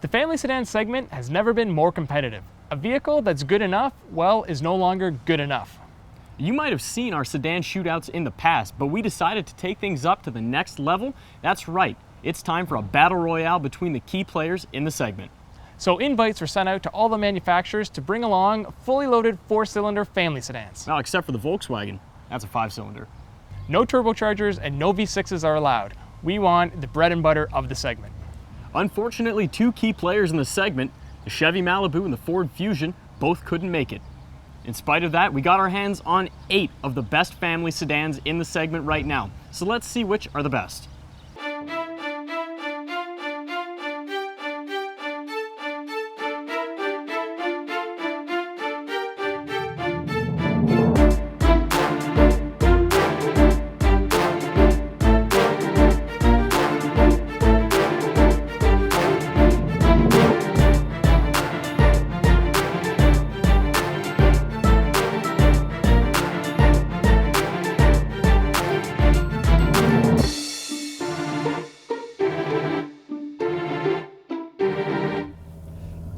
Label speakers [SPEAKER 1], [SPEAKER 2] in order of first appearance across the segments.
[SPEAKER 1] The family sedan segment has never been more competitive. A vehicle that's good enough, well, is no longer good enough.
[SPEAKER 2] You might have seen our sedan shootouts in the past, but we decided to take things up to the next level. That's right, it's time for a battle royale between the key players in the segment.
[SPEAKER 1] So invites were sent out to all the manufacturers to bring along fully loaded 4-cylinder family sedans.
[SPEAKER 2] Well, except for the Volkswagen, that's a 5-cylinder.
[SPEAKER 1] No turbochargers and no V6s are allowed. We want the bread and butter of the segment.
[SPEAKER 2] Unfortunately, two key players in the segment, the Chevy Malibu and the Ford Fusion, both couldn't make it. In spite of that, we got our hands on 8 of the best family sedans in the segment right now. So let's see which are the best.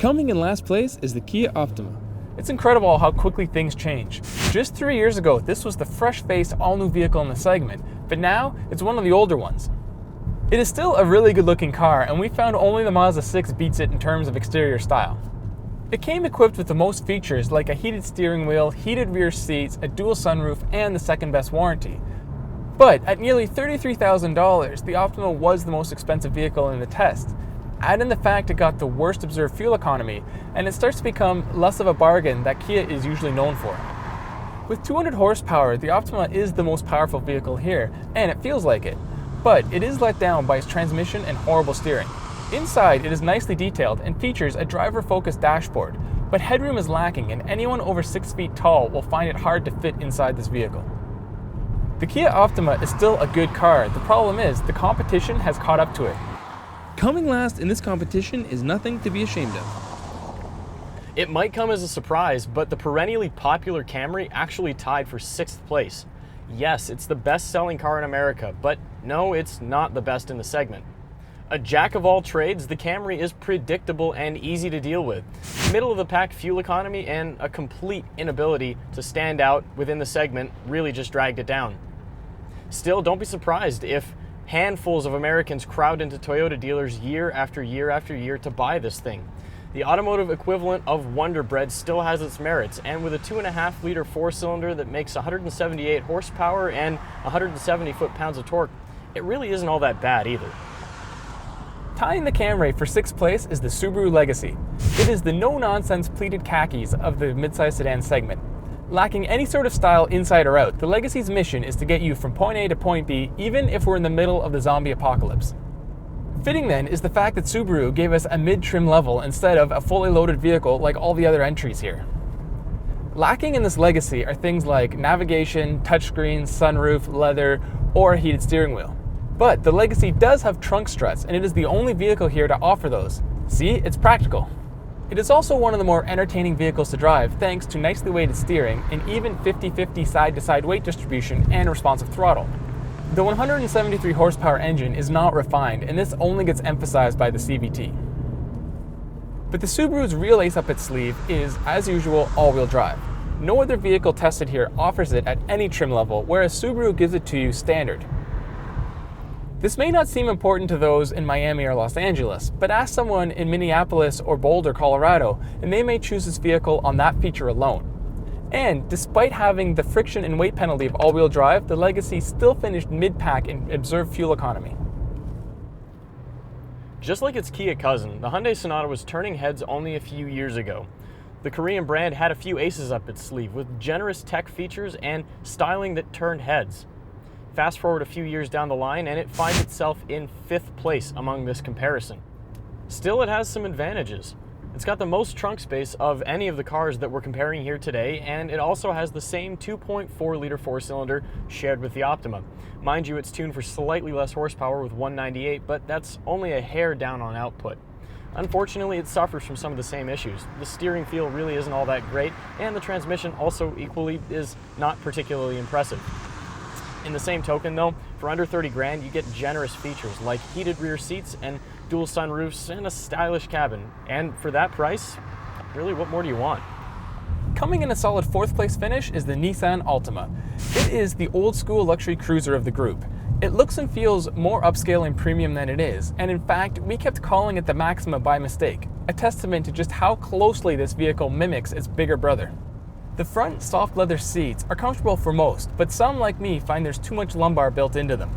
[SPEAKER 1] Coming in last place is the Kia Optima. It's incredible how quickly things change. Just 3 years ago, this was the fresh-faced, all-new vehicle in the segment, but now it's one of the older ones. It is still a really good-looking car, and we found only the Mazda6 beats it in terms of exterior style. It came equipped with the most features like a heated steering wheel, heated rear seats, a dual sunroof, and the second-best warranty. But at nearly $33,000, the Optima was the most expensive vehicle in the test. Add in the fact it got the worst observed fuel economy, and it starts to become less of a bargain that Kia is usually known for. With 200 horsepower, the Optima is the most powerful vehicle here, and it feels like it. But it is let down by its transmission and horrible steering. Inside, it is nicely detailed and features a driver-focused dashboard, but headroom is lacking, and anyone over 6 feet tall will find it hard to fit inside this vehicle. The Kia Optima is still a good car. The problem is, the competition has caught up to it. Coming last in this competition is nothing to be ashamed of.
[SPEAKER 2] It might come as a surprise, but the perennially popular Camry actually tied for 6th place. Yes, it's the best-selling car in America, but no, it's not the best in the segment. A jack of all trades, the Camry is predictable and easy to deal with. Middle-of-the-pack fuel economy and a complete inability to stand out within the segment really just dragged it down. Still, don't be surprised if handfuls of Americans crowd into Toyota dealers year after year after year to buy this thing. The automotive equivalent of Wonder Bread still has its merits, and with a 2.5-liter 4-cylinder that makes 178 horsepower and 170 foot-pounds of torque, it really isn't all that bad either.
[SPEAKER 1] Tying the Camry for 6th place is the Subaru Legacy. It is the no-nonsense pleated khakis of the midsize sedan segment. Lacking any sort of style inside or out, the Legacy's mission is to get you from point A to point B, even if we're in the middle of the zombie apocalypse. Fitting then is the fact that Subaru gave us a mid-trim level instead of a fully loaded vehicle like all the other entries here. Lacking in this Legacy are things like navigation, touchscreen, sunroof, leather, or a heated steering wheel. But the Legacy does have trunk struts, and it is the only vehicle here to offer those. See, it's practical. It is also one of the more entertaining vehicles to drive thanks to nicely weighted steering and even 50-50 side-to-side weight distribution and responsive throttle. The 173 horsepower engine is not refined, and this only gets emphasized by the CVT. But the Subaru's real ace up its sleeve is, as usual, all-wheel drive. No other vehicle tested here offers it at any trim level, whereas Subaru gives it to you standard. This may not seem important to those in Miami or Los Angeles, but ask someone in Minneapolis or Boulder, Colorado, and they may choose this vehicle on that feature alone. And despite having the friction and weight penalty of all-wheel drive, the Legacy still finished mid-pack in observed fuel economy.
[SPEAKER 2] Just like its Kia cousin, the Hyundai Sonata was turning heads only a few years ago. The Korean brand had a few aces up its sleeve with generous tech features and styling that turned heads. Fast forward a few years down the line and it finds itself in 5th place among this comparison. Still, it has some advantages. It's got the most trunk space of any of the cars that we're comparing here today, and it also has the same 2.4-liter 4-cylinder shared with the Optima. Mind you, it's tuned for slightly less horsepower with 198, but that's only a hair down on output. Unfortunately, it suffers from some of the same issues. The steering feel really isn't all that great, and the transmission also equally is not particularly impressive. In the same token though, For under 30 grand, you get generous features like heated rear seats and dual sunroofs and a stylish cabin. And for that price, really, what more do you want?
[SPEAKER 1] Coming in a solid 4th place finish is the Nissan Altima. It is the old school luxury cruiser of the group. It looks and feels more upscale and premium than it is, and in fact, we kept calling it the Maxima by mistake, a testament to just how closely this vehicle mimics its bigger brother. The front soft leather seats are comfortable for most, but some like me find there's too much lumbar built into them.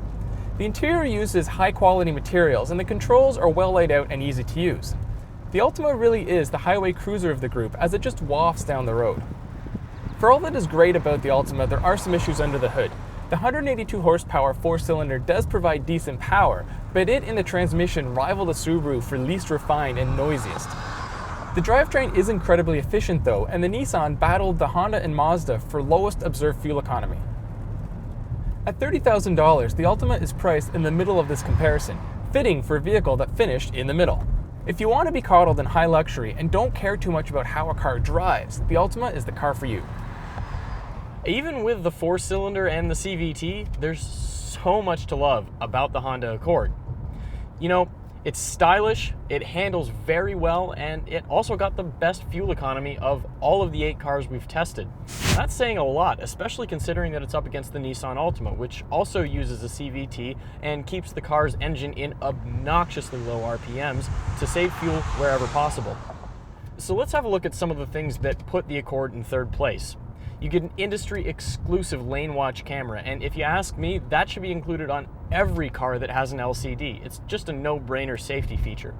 [SPEAKER 1] The interior uses high quality materials and the controls are well laid out and easy to use. The Altima really is the highway cruiser of the group as it just wafts down the road. For all that is great about the Altima, there are some issues under the hood. The 182 horsepower 4-cylinder does provide decent power, but it and the transmission rival the Subaru for least refined and noisiest. The drivetrain is incredibly efficient though, and the Nissan battled the Honda and Mazda for lowest observed fuel economy. At $30,000, the Altima is priced in the middle of this comparison, fitting for a vehicle that finished in the middle. If you want to be coddled in high luxury and don't care too much about how a car drives, the Altima is the car for you.
[SPEAKER 2] Even with the 4-cylinder and the CVT, there's so much to love about the Honda Accord. You know, it's stylish, it handles very well, and it also got the best fuel economy of all of the 8 cars we've tested. That's saying a lot, especially considering that it's up against the Nissan Altima, which also uses a CVT and keeps the car's engine in obnoxiously low RPMs to save fuel wherever possible. So let's have a look at some of the things that put the Accord in 3rd place. You get an industry-exclusive lane watch camera, and if you ask me, that should be included on every car that has an LCD. It's just a no-brainer safety feature.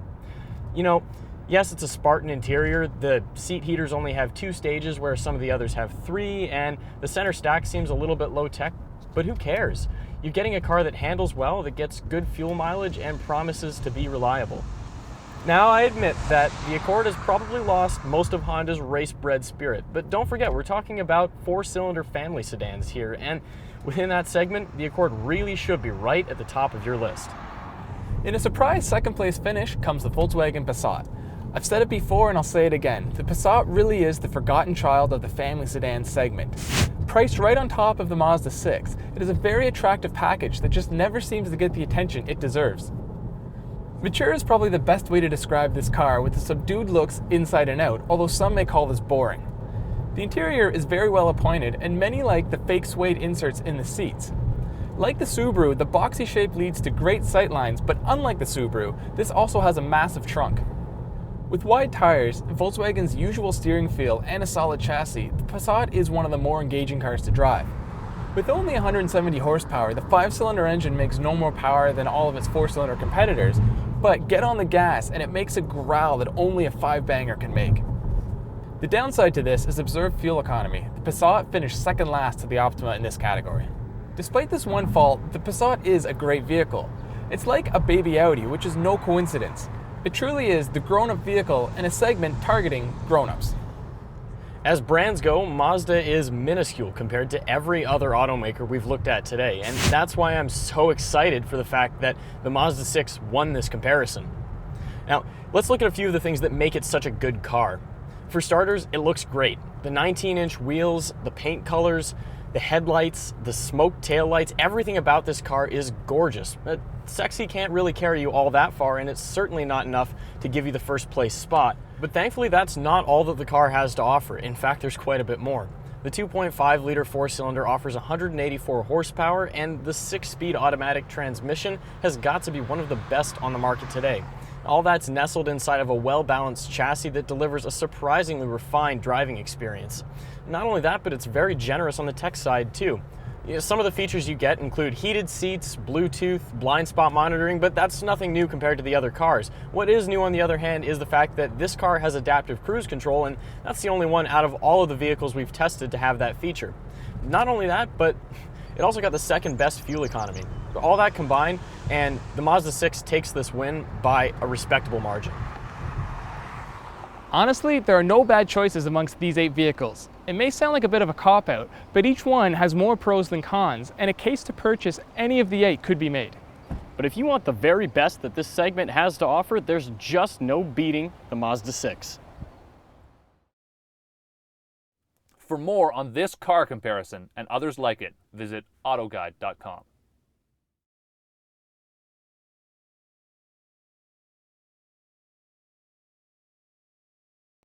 [SPEAKER 2] You know, yes, it's a Spartan interior. The seat heaters only have 2 stages, where some of the others have 3, and the center stack seems a little bit low-tech, but who cares? You're getting a car that handles well, that gets good fuel mileage, and promises to be reliable. Now, I admit that the Accord has probably lost most of Honda's race-bred spirit, but don't forget, we're talking about 4-cylinder family sedans here, and within that segment, the Accord really should be right at the top of your list.
[SPEAKER 1] In a surprise 2nd place finish comes the Volkswagen Passat. I've said it before and I'll say it again, the Passat really is the forgotten child of the family sedan segment. Priced right on top of the Mazda6, it is a very attractive package that just never seems to get the attention it deserves. Mature is probably the best way to describe this car, with the subdued looks inside and out, although some may call this boring. The interior is very well appointed, and many like the fake suede inserts in the seats. Like the Subaru, the boxy shape leads to great sightlines, but unlike the Subaru, this also has a massive trunk. With wide tires, Volkswagen's usual steering feel, and a solid chassis, the Passat is one of the more engaging cars to drive. With only 170 horsepower, the 5-cylinder engine makes no more power than all of its 4-cylinder competitors, but get on the gas and it makes a growl that only a 5-banger can make. The downside to this is observed fuel economy. The Passat finished 2nd last to the Optima in this category. Despite this one fault, the Passat is a great vehicle. It's like a baby Audi, which is no coincidence. It truly is the grown-up vehicle in a segment targeting grown-ups.
[SPEAKER 2] As brands go, Mazda is minuscule compared to every other automaker we've looked at today, and that's why I'm so excited for the fact that the Mazda6 won this comparison. Now, let's look at a few of the things that make it such a good car. For starters, it looks great. The 19-inch wheels, the paint colors, the headlights, the smoked taillights, everything about this car is gorgeous. But sexy can't really carry you all that far, and it's certainly not enough to give you the 1st place spot. But thankfully, that's not all that the car has to offer. In fact, there's quite a bit more. The 2.5-liter 4-cylinder offers 184 horsepower, and the 6-speed automatic transmission has got to be one of the best on the market today. All that's nestled inside of a well-balanced chassis that delivers a surprisingly refined driving experience. Not only that, but it's very generous on the tech side too. You know, some of the features you get include heated seats, Bluetooth, blind spot monitoring, but that's nothing new compared to the other cars. What is new, on the other hand, is the fact that this car has adaptive cruise control, and that's the only one out of all of the vehicles we've tested to have that feature. Not only that, but it also got the 2nd best fuel economy. All that combined, and the Mazda6 takes this win by a respectable margin.
[SPEAKER 1] Honestly, there are no bad choices amongst these 8 vehicles. It may sound like a bit of a cop-out, but each one has more pros than cons, and a case to purchase any of the 8 could be made.
[SPEAKER 2] But if you want the very best that this segment has to offer, there's just no beating the Mazda6.
[SPEAKER 3] For more on this car comparison and others like it, visit AutoGuide.com.